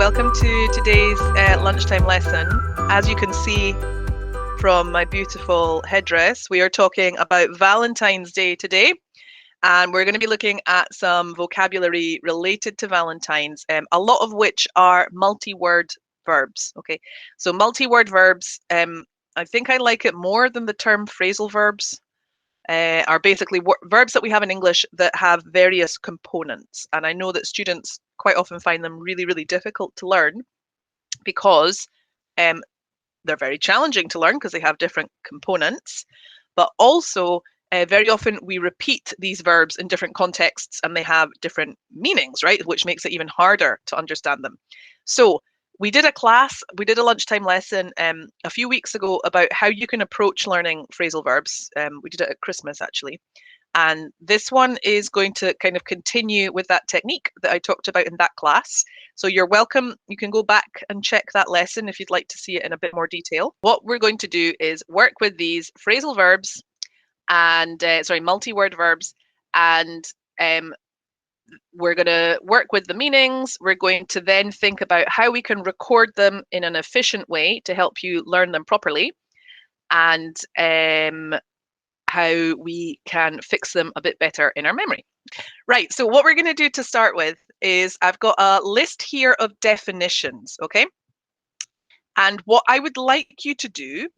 welcome to today's lunchtime lesson. As you can see from my beautiful headdress, we are talking about Valentine's Day today, and we're going to be looking at some vocabulary related to Valentine's, a lot of which are multi-word verbs. Okay, so multi-word verbs, I think I like it more than the term phrasal verbs. Are basically verbs that we have in English that have various components. And I know that students quite often find them really, really difficult to learn because they're very challenging to learn because they have different components. But also, very often we repeat these verbs in different contexts and they have different meanings, right? Which makes it even harder to understand them. So we did a lunchtime lesson a few weeks ago about how you can approach learning phrasal verbs. We did it at Christmas, actually. And this one is going to kind of continue with that technique that I talked about in that class. So you're welcome. You can go back and check that lesson if you'd like to see it in a bit more detail. What we're going to do is work with these phrasal verbs and, multi-word verbs, and we're going to work with the meanings. We're going to then think about how we can record them in an efficient way to help you learn them properly, and how we can fix them a bit better in our memory. Right, so what we're going to do to start with is I've got a list here of definitions, okay? And what I would like you to do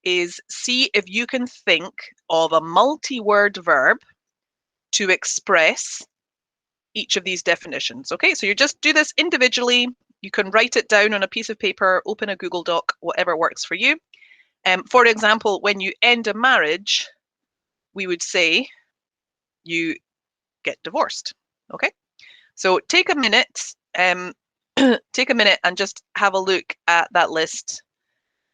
is see if you can think of a multi-word verb to express each of these definitions. Okay, so you just do this individually. You can write it down on a piece of paper, open a Google Doc, whatever works for you. For example, when you end a marriage, we would say you get divorced. Okay, so take a minute, take a minute and just have a look at that list.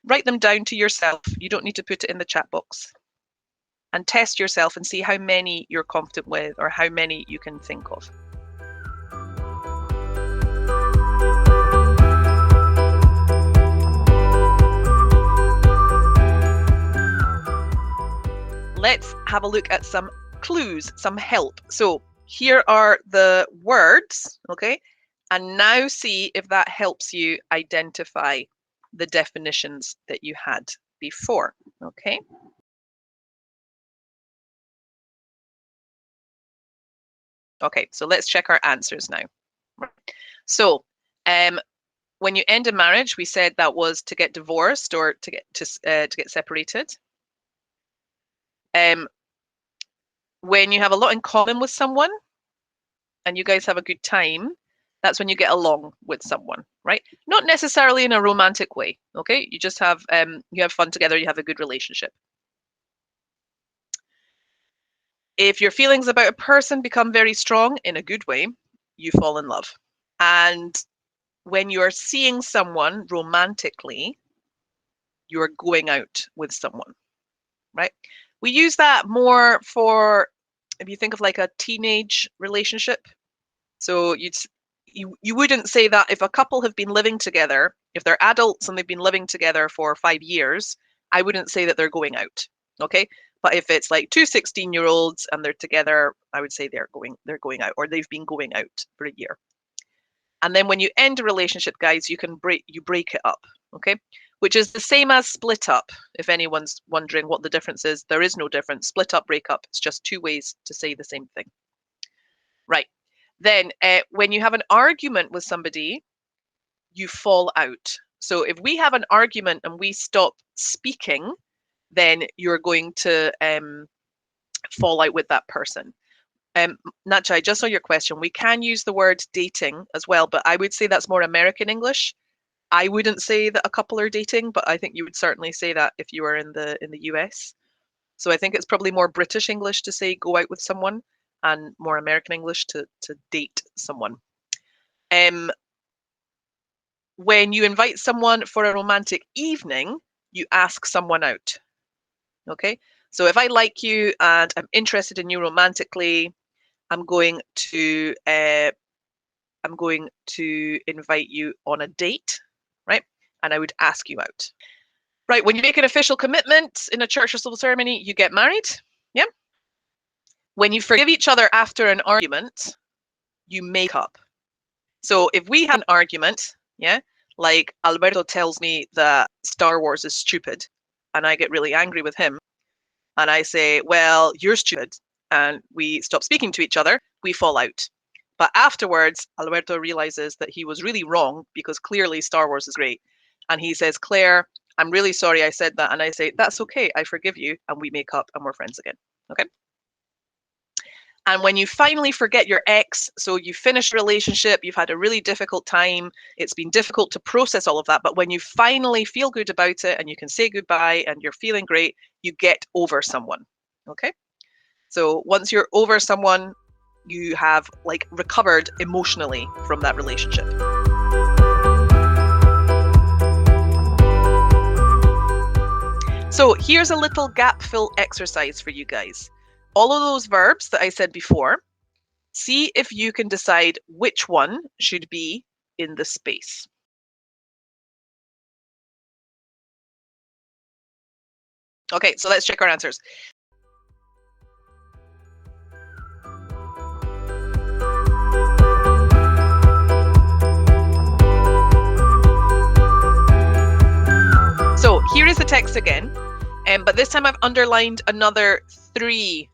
Write them down to yourself. You don't need to put it in the chat box. And test yourself and see how many you're confident with or how many you can think of. Let's have a look at some clues, some help. So here are the words, okay? And now see if that helps you identify the definitions that you had before, okay? Okay, so let's check our answers now. So when you end a marriage, we said that was to get divorced or to get separated. When you have a lot in common with someone and you guys have a good time, that's when you get along with someone, right? Not necessarily in a romantic way, okay? You just have you have fun together, you have a good relationship. If your feelings about a person become very strong in a good way, you fall in love. And when you are seeing someone romantically, you are going out with someone, right? We use that more for, if you think of like a teenage relationship. So you wouldn't say that if a couple have been living together, if they're adults and they've been living together for 5 years, I wouldn't say that they're going out, okay? But if it's like two 16-year-olds and they're together, I would say they're going out, or they've been going out for a year. And then when you end a relationship, guys, you break it up, okay? Which is the same as split up. If anyone's wondering what the difference is, there is no difference. Split up, break up. It's just two ways to say the same thing. Right. Then when you have an argument with somebody, you fall out. So if we have an argument and we stop speaking, then you're going to fall out with that person. Natcha, I just saw your question. We can use the word dating as well, but I would say that's more American English. I wouldn't say that a couple are dating, but I think you would certainly say that if you were in the US. So I think it's probably more British English to say go out with someone, and more American English to date someone. When you invite someone for a romantic evening, you ask someone out. Okay, so if I like you and I'm interested in you romantically, I'm going to invite you on a date, right? And I would ask you out. Right, when you make an official commitment in a church or civil ceremony, you get married, yeah? When you forgive each other after an argument, you make up. So if we have an argument Yeah, like Alberto tells me that Star Wars is stupid, and I get really angry with him, and I say, well, you're stupid, and we stop speaking to each other, we fall out. But afterwards, Alberto realizes that he was really wrong because clearly Star Wars is great. And he says, Claire, I'm really sorry I said that. And I say, that's okay, I forgive you. And we make up and we're friends again. Okay. And when you finally forget your ex, so you finish a relationship, you've had a really difficult time, it's been difficult to process all of that, but when you finally feel good about it and you can say goodbye and you're feeling great, you get over someone. Okay? So once you're over someone, you have like recovered emotionally from that relationship. So here's a little gap fill exercise for you guys. All of those verbs that I said before, see if you can decide which one should be in the space. Okay, so let's check our answers. So here is the text again, but this time I've underlined another 3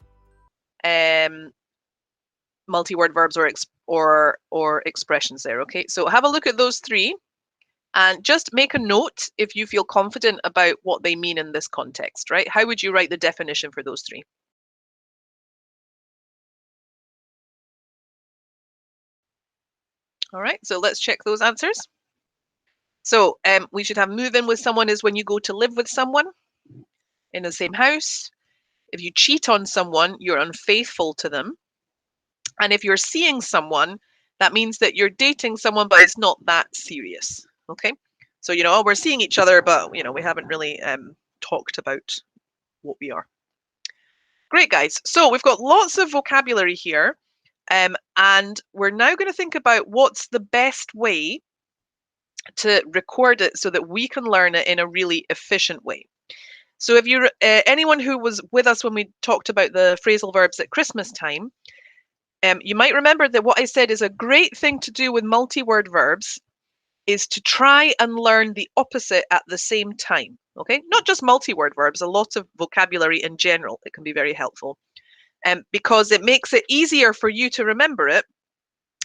multi-word verbs or expressions there. Okay, so have a look at those 3 and just make a note if you feel confident about what they mean in this context, right? How would you write the definition for those 3? All right, so let's check those answers. So we should have move in with someone is when you go to live with someone in the same house. If you cheat on someone, you're unfaithful to them. And if you're seeing someone, that means that you're dating someone, but it's not that serious. Okay. So, we're seeing each other, but, we haven't really talked about what we are. Great, guys. So we've got lots of vocabulary here. And we're now going to think about what's the best way to record it so that we can learn it in a really efficient way. So if you're anyone who was with us when we talked about the phrasal verbs at Christmas time, you might remember that what I said is a great thing to do with multi-word verbs is to try and learn the opposite at the same time. Okay, not just multi-word verbs, a lot of vocabulary in general, it can be very helpful. Because it makes it easier for you to remember it,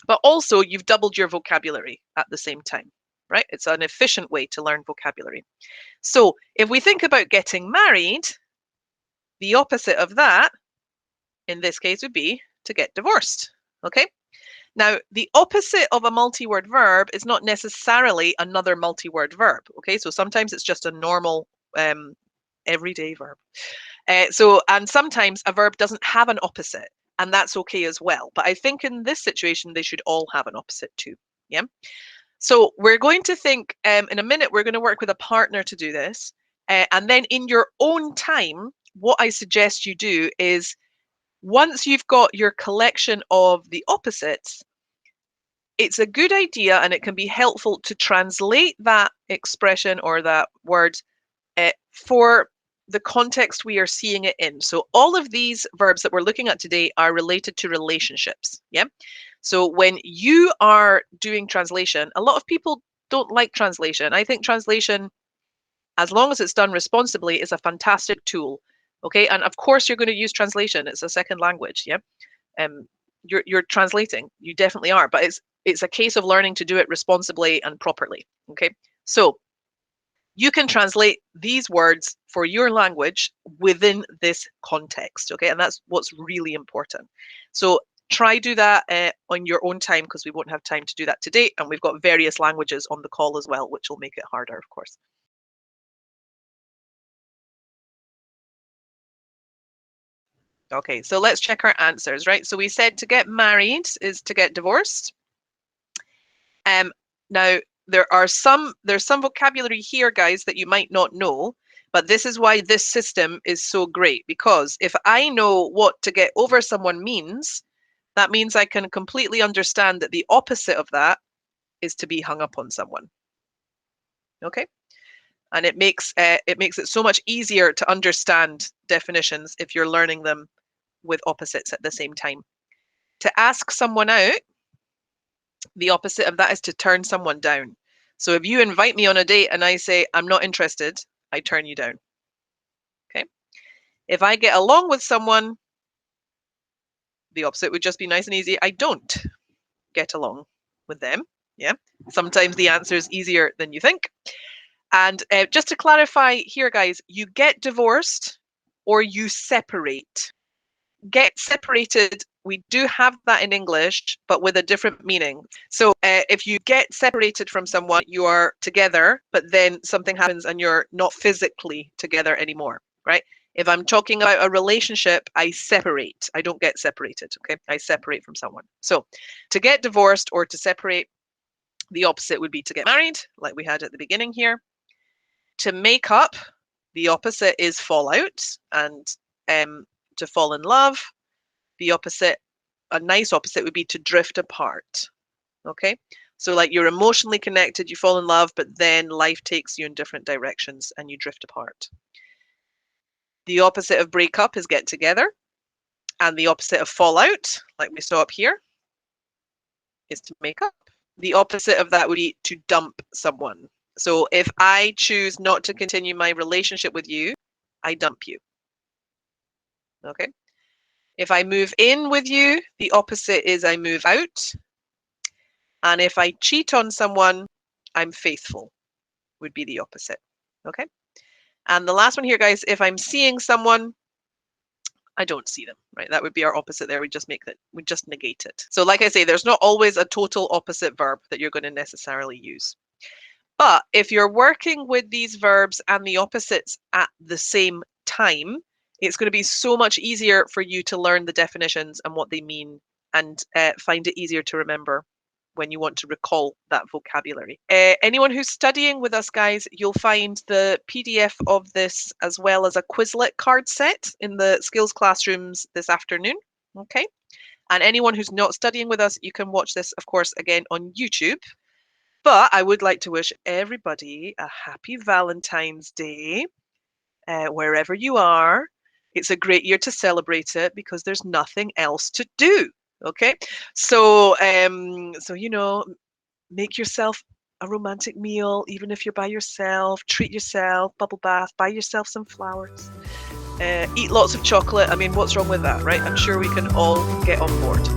but also you've doubled your vocabulary at the same time, right? It's an efficient way to learn vocabulary. So if we think about getting married, the opposite of that, in this case, would be to get divorced, okay? Now, the opposite of a multi-word verb is not necessarily another multi-word verb, okay? So sometimes it's just a normal everyday verb. And sometimes a verb doesn't have an opposite, and that's okay as well. But I think in this situation, they should all have an opposite too, yeah? So we're going to think, in a minute, we're going to work with a partner to do this. And then in your own time, what I suggest you do is once you've got your collection of the opposites, it's a good idea and it can be helpful to translate that expression or that word for the context we are seeing it in. So all of these verbs that we're looking at today are related to relationships. Yeah. So when you are doing translation, a lot of people don't like translation. I think translation, as long as it's done responsibly, is a fantastic tool. Okay. And of course you're going to use translation. It's a second language. Yeah. You're translating. You definitely are, but it's a case of learning to do it responsibly and properly. Okay. So you can translate these words for your language within this context, okay? And that's what's really important. So try do that on your own time because we won't have time to do that today. And we've got various languages on the call as well, which will make it harder, of course. Okay, so let's check our answers, right? So we said to get married is to get divorced. Now, there's some vocabulary here, guys, that you might not know, but this is why this system is so great, because if I know what to get over someone means, that means I can completely understand that the opposite of that is to be hung up on someone. Okay? And it makes it so much easier to understand definitions if you're learning them with opposites at the same time. To ask someone out, the opposite of that is to turn someone down. So if you invite me on a date and I say, I'm not interested, I turn you down. Okay. If I get along with someone, the opposite would just be nice and easy. I don't get along with them. Yeah. Sometimes the answer is easier than you think. And just to clarify here, guys, you get divorced or you separate. Get separated, we do have that in English, but with a different meaning. So if you get separated from someone, you are together, but then something happens and you're not physically together anymore, right? If I'm talking about a relationship, I separate. I don't get separated, okay? I separate from someone. So to get divorced or to separate, the opposite would be to get married, like we had at the beginning here. To make up, the opposite is fall out, and to fall in love, the opposite, a nice opposite would be to drift apart. Okay, so like you're emotionally connected, you fall in love, but then life takes you in different directions and you drift apart. The opposite of break up is get together, and the opposite of fall out, like we saw up here, is to make up. The opposite of that would be to dump someone. So if I choose not to continue my relationship with you, I dump you. Okay. If I move in with you, the opposite is I move out. And if I cheat on someone, I'm faithful, would be the opposite. Okay. And the last one here, guys, if I'm seeing someone, I don't see them, right? That would be our opposite there. We just make that, we just negate it. So like I say, there's not always a total opposite verb that you're going to necessarily use. But if you're working with these verbs and the opposites at the same time, it's going to be so much easier for you to learn the definitions and what they mean, and find it easier to remember when you want to recall that vocabulary. Anyone who's studying with us, guys, you'll find the PDF of this as well as a Quizlet card set in the skills classrooms this afternoon. Okay. And anyone who's not studying with us, you can watch this, of course, again on YouTube. But I would like to wish everybody a happy Valentine's Day, wherever you are. It's a great year to celebrate it because there's nothing else to do. Okay, so you know, make yourself a romantic meal, even if you're by yourself. Treat yourself, bubble bath, buy yourself some flowers, eat lots of chocolate. I mean, what's wrong with that, right? I'm sure we can all get on board.